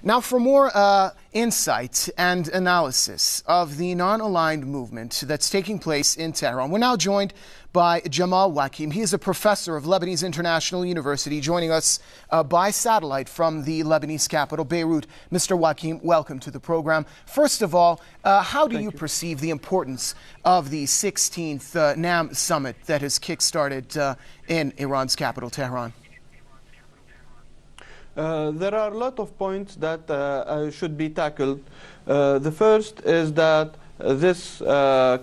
Now, for more insight and analysis of the non-aligned movement that's taking place in Tehran, we're now joined by Jamal Wakim. He is a professor of Lebanese International University, joining us by satellite from the Lebanese capital, Beirut. Mr. Wakim, welcome to the program. First of all, how do you perceive the importance of the 16th NAM summit that has kick-started in Iran's capital, Tehran? There are a lot of points that should be tackled. The first is that this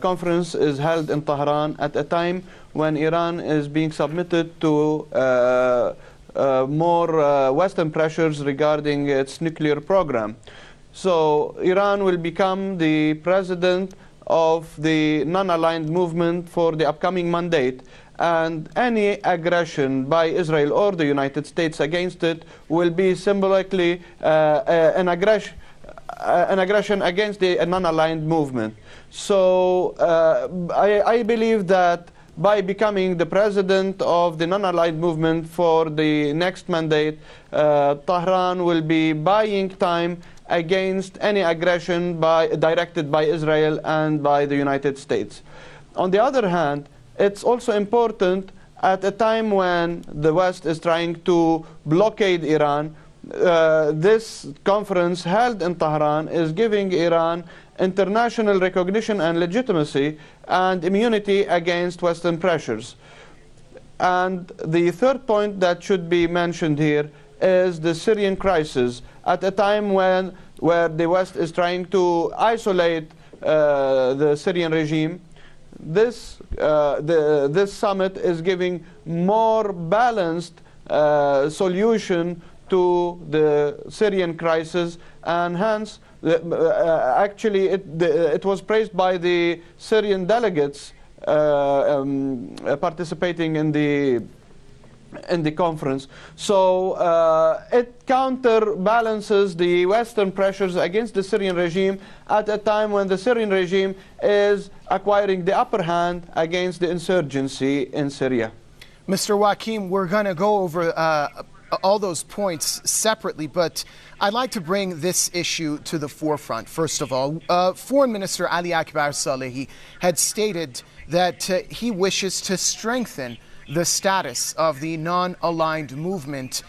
conference is held in Tehran at a time when Iran is being submitted to more Western pressures regarding its nuclear program. So Iran will become the president of the non-aligned movement for the upcoming mandate. And any aggression by Israel or the United States against it will be symbolically an aggression against the non-aligned movement. So I believe that by becoming the president of the non-aligned movement for the next mandate, Tehran will be buying time against any aggression directed by Israel and by the United States. On the other hand, it's also important at a time when the West is trying to blockade Iran. This conference held in Tehran is giving Iran international recognition and legitimacy and immunity against Western pressures. And the third point that should be mentioned here is the Syrian crisis, at a time where the West is trying to isolate the Syrian regime. This summit is giving more balanced solution to the Syrian crisis, and hence, actually, it was praised by the Syrian delegates participating in the conference. So it counterbalances the Western pressures against the Syrian regime at a time when the Syrian regime is acquiring the upper hand against the insurgency in Syria. Mr. Wakim, we're going to go over all those points separately, but I'd like to bring this issue to the forefront. First of all, Foreign Minister Ali Akbar Salehi had stated that he wishes to strengthen the status of the non-aligned movement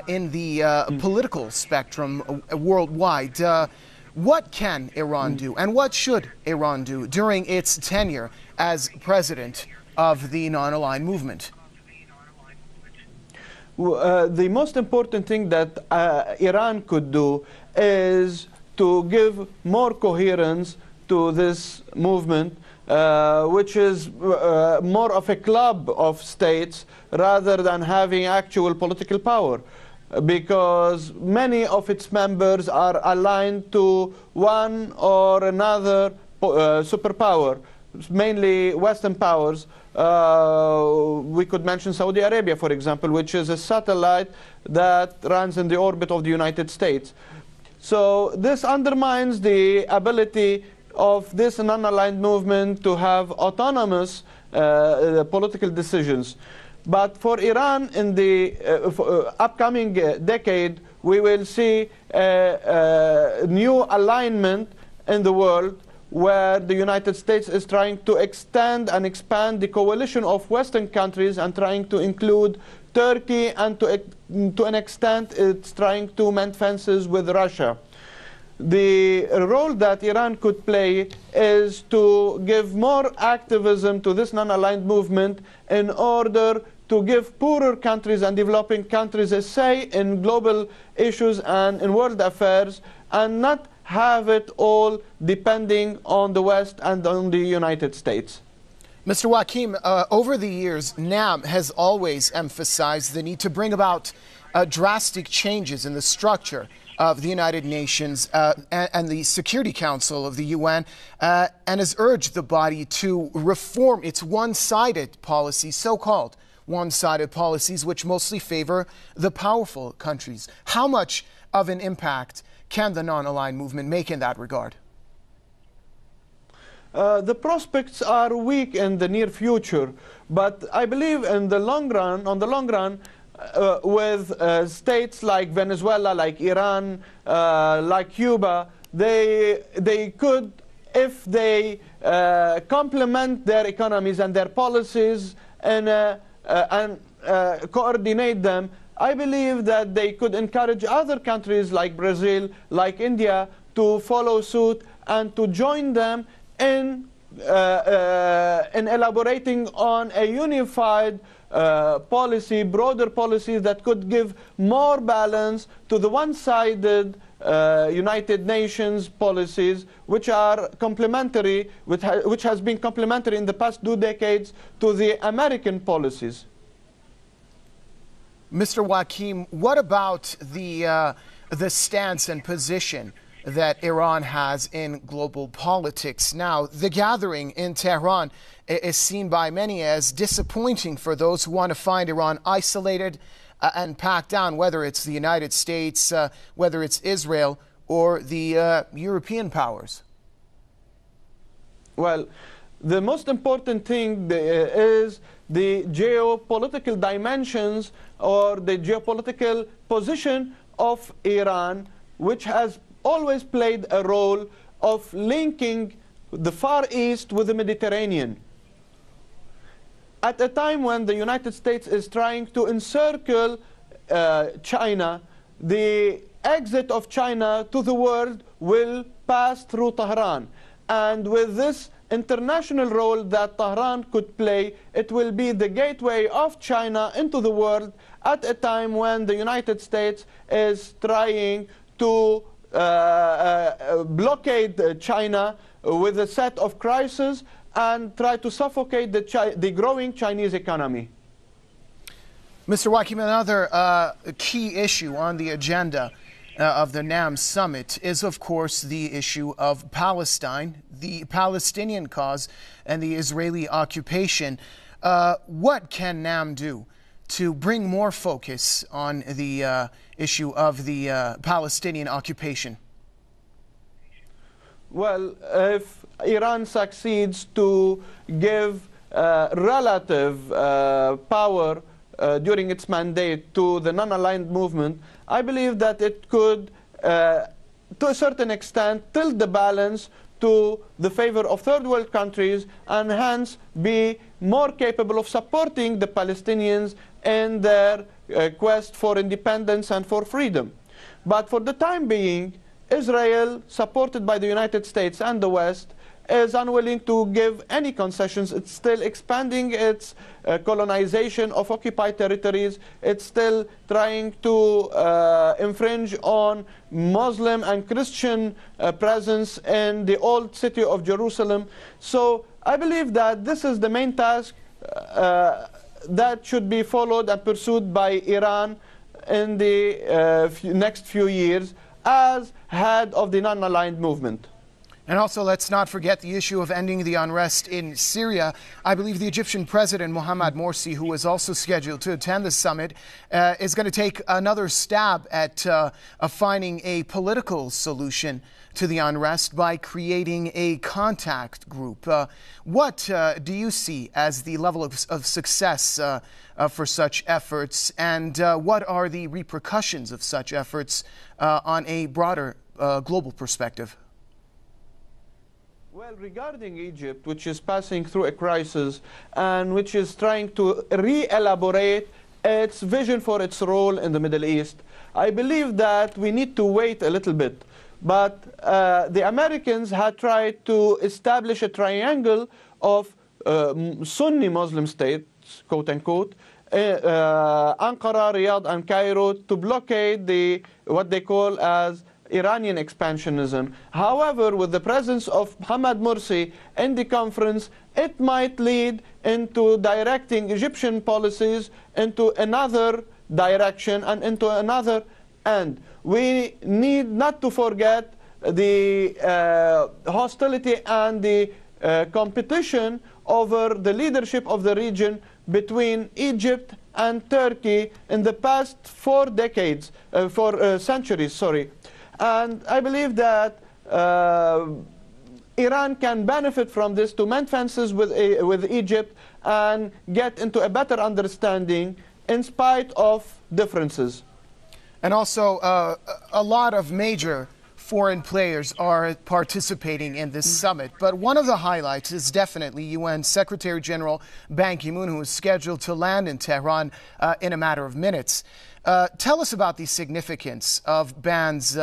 in the political spectrum worldwide. What can Iran do, and what should Iran do during its tenure as president of the non-aligned movement? The most important thing that Iran could do is to give more coherence to this movement, which is more of a club of states rather than having actual political power, because many of its members are aligned to one or another superpower, mainly Western powers. We could mention Saudi Arabia, for example, which is a satellite that runs in the orbit of the United States. So this undermines the ability of this non-aligned movement to have autonomous political decisions. But for Iran, in the upcoming decade, we will see a new alignment in the world, where the United States is trying to extend and expand the coalition of Western countries and trying to include Turkey, and to an extent it's trying to mend fences with Russia. The role that Iran could play is to give more activism to this non-aligned movement in order to give poorer countries and developing countries a say in global issues and in world affairs, and not have it all depending on the West and on the United States. Mr. Wakim, over the years, NAM has always emphasized the need to bring about drastic changes in the structure of the United Nations and the Security Council of the UN, and has urged the body to reform its one-sided policies, so-called one-sided policies, which mostly favor the powerful countries. How much of an impact can the non-aligned movement make in that regard? The prospects are weak in the near future, but I believe in the long run, with states like Venezuela, like Iran, like Cuba, they could, if they complement their economies and their policies and coordinate them, I believe that they could encourage other countries like Brazil, like India, to follow suit and to join them in elaborating on a unified policy, broader policies that could give more balance to the one-sided United Nations policies, which are complementary, which has been complementary in the past 2 decades to the American policies. Mr. Joachim, what about the stance and position that Iran has in global politics? Now, the gathering in Tehran is seen by many as disappointing for those who want to find Iran isolated and packed down, whether it's the United States, whether it's Israel, or the European powers. Well, the most important thing is the geopolitical dimensions or the geopolitical position of Iran, which has always played a role of linking the Far East with the Mediterranean. At a time when the United States is trying to encircle China, the exit of China to the world will pass through Tehran. And with this international role that Tehran could play, it will be the gateway of China into the world at a time when the United States is trying to blockade China with a set of crises and try to suffocate the growing Chinese economy. Mr. Joachim, another key issue on the agenda of the NAM summit is, of course, the issue of Palestine, the Palestinian cause, and the Israeli occupation. What can NAM do to bring more focus on the issue of the Palestinian occupation? Well, if Iran succeeds to give relative power during its mandate to the non-aligned movement, I believe that it could, to a certain extent, tilt the balance to the favor of third world countries and hence be more capable of supporting the Palestinians in their quest for independence and for freedom. But for the time being, Israel, supported by the United States and the West, is unwilling to give any concessions. It's still expanding its colonization of occupied territories. It's still trying to infringe on Muslim and Christian presence in the old city of Jerusalem. So I believe that this is the main task that should be followed and pursued by Iran in the next few years as head of the non-aligned movement. And also, let's not forget the issue of ending the unrest in Syria. I believe the Egyptian President Mohamed Morsi, who is also scheduled to attend the summit, is going to take another stab at finding a political solution to the unrest by creating a contact group. What do you see as the level of success for such efforts, and what are the repercussions of such efforts on a broader global perspective? Well, regarding Egypt, which is passing through a crisis and which is trying to re-elaborate its vision for its role in the Middle East, I believe that we need to wait a little bit. But the Americans had tried to establish a triangle of Sunni Muslim states, quote unquote, Ankara, Riyadh, and Cairo, to blockade what they call as Iranian expansionism. However, with the presence of Mohamed Morsi in the conference, it might lead into directing Egyptian policies into another direction and into another end. We need not to forget the hostility and the competition over the leadership of the region between Egypt and Turkey in the past 4 decades, centuries, sorry. And I believe that Iran can benefit from this to mend fences with Egypt and get into a better understanding in spite of differences. And also, a lot of major foreign players are participating in this summit. But one of the highlights is definitely UN Secretary General Ban Ki-moon, who is scheduled to land in Tehran in a matter of minutes. Tell us about the significance of Ban's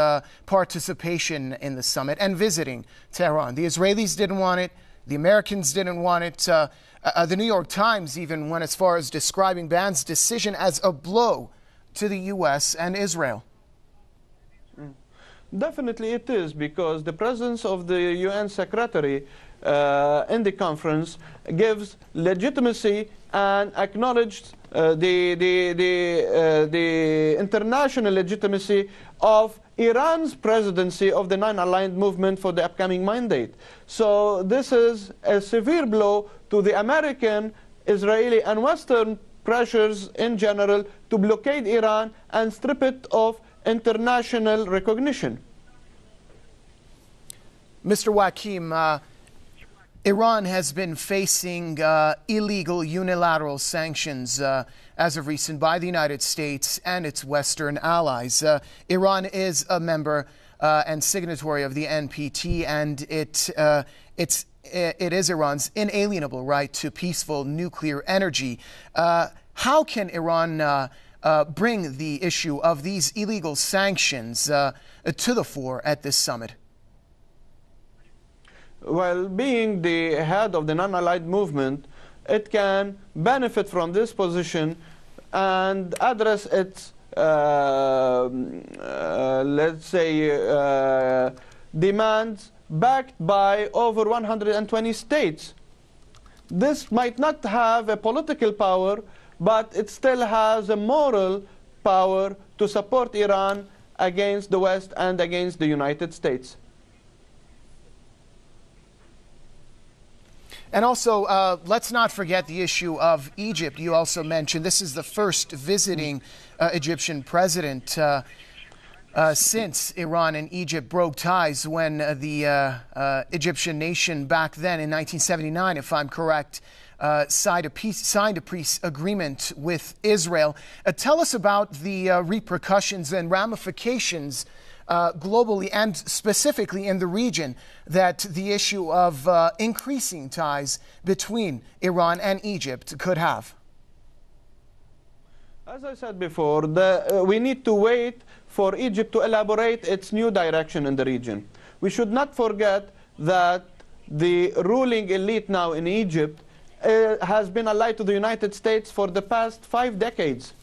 participation in the summit and visiting Tehran. The Israelis didn't want it. The Americans didn't want it. The New York Times even went as far as describing Ban's decision as a blow to the U.S. and Israel. Definitely it is, because the presence of the UN Secretary in the conference gives legitimacy and acknowledged the international legitimacy of Iran's presidency of the non-aligned movement for the upcoming mandate. So this is a severe blow to the American, Israeli, and Western pressures in general to blockade Iran and strip it of international recognition. Mr. Wakim, Iran has been facing illegal unilateral sanctions as of recent by the United States and its Western allies. Iran is a member and signatory of the NPT, and it is Iran's inalienable right to peaceful nuclear energy. How can Iran bring the issue of these illegal sanctions to the fore at this summit? Well, being the head of the non-allied movement, it can benefit from this position and address its, let's say, demands backed by over 120 states. This might not have a political power, but it still has a moral power to support Iran against the West and against the United States. And also, let's not forget the issue of Egypt. You also mentioned this is the first visiting Egyptian president since Iran and Egypt broke ties when the Egyptian nation back then in 1979, if I'm correct, signed a peace agreement with Israel. Tell us about the repercussions and ramifications globally and specifically in the region that the issue of increasing ties between Iran and Egypt could have. As I said before, we need to wait for Egypt to elaborate its new direction in the region. We should not forget that the ruling elite now in Egypt has been allied to the United States for the past 5 decades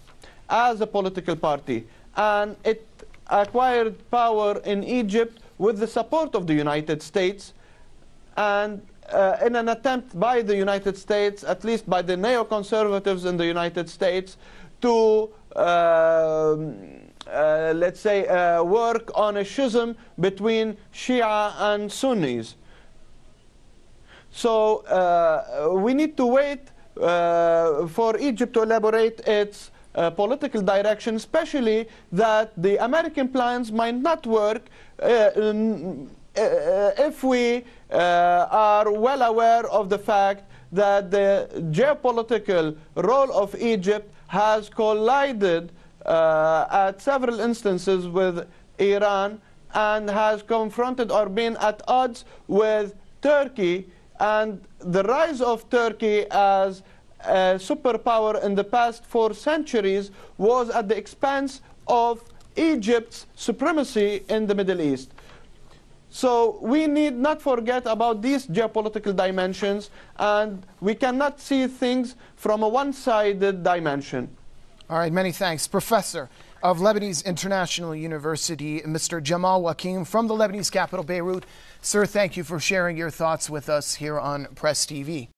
as a political party, and it acquired power in Egypt with the support of the United States, and in an attempt by the United States, at least by the neoconservatives in the United States, to let's say work on a schism between Shia and Sunnis. So we need to wait for Egypt to elaborate its political direction, especially that the American plans might not work if we are well aware of the fact that the geopolitical role of Egypt has collided at several instances with Iran and has confronted or been at odds with Turkey, and the rise of Turkey as a superpower in the past 4 centuries was at the expense of Egypt's supremacy in the Middle East. So we need not forget about these geopolitical dimensions, and we cannot see things from a one-sided dimension. All right, many thanks. Professor of Lebanese International University, Mr. Jamal Wakim from the Lebanese capital, Beirut. Sir, thank you for sharing your thoughts with us here on Press TV.